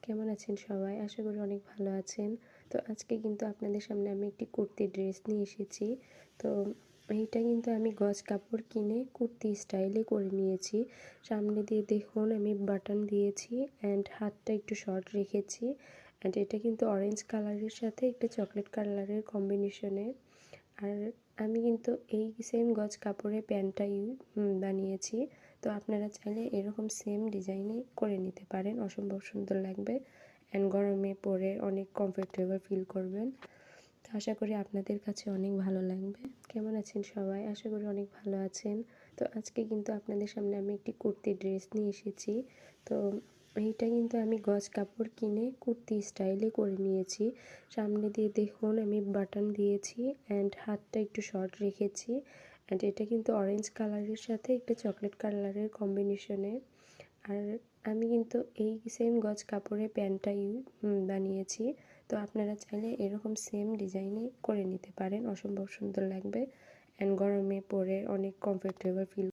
কেমন আছেন সবাই? আশা করি অনেক ভালো আছেন। তো আজকে কিন্তু আপনাদের সামনে আমি একটি কুর্তি ড্রেস নিয়ে এসেছি। তো এইটা কিন্তু আমি গজ কাপড় কিনে কুর্তি স্টাইলে করে নিয়েছি। সামনে দিয়ে দেখুন আমি বাটন দিয়েছি অ্যান্ড হাতটা একটু শর্ট রেখেছি। অ্যান্ড এটা কিন্তু অরেঞ্জ কালারের সাথে একটা চকলেট কালারের কম্বিনেশনে। আর আমি কিন্তু এই সেম গজ কাপড়ের প্যান্টটাই বানিয়েছি। তো আপনারা চাইলে এরকম সেম ডিজাইনে করে নিতে পারেন, অসম্ভব সুন্দর লাগবে অ্যান্ড গরমে পরে অনেক কমফোর্টেবল ফিল করবেন। তো আশা করি আপনাদের কাছে অনেক ভালো লাগবে। কেমন আছেন সবাই? আশা করি অনেক ভালো আছেন। তো আজকে কিন্তু আপনাদের সামনে আমি একটি কুর্তি ড্রেস নিয়ে এসেছি। তো এইটা কিন্তু আমি গজ কাপড় কিনে কুর্তি স্টাইলে করে নিয়েছি। সামনে দিয়ে দেখুন আমি বাটন দিয়েছি অ্যান্ড হাতটা একটু শর্ট রেখেছি। অ্যান্ড এটা কিন্তু অরেঞ্জ কালারের সাথে একটা চকলেট কালারের কম্বিনেশনে। আর আমি কিন্তু এই সেম গজ কাপড়ের প্যান্টটাই বানিয়েছি। তো আপনারা চাইলে এরকম সেম ডিজাইনে করে নিতে পারেন, অসম্ভব সুন্দর লাগবে অ্যান্ড গরমে পরে অনেক কমফোর্টেবল ফিল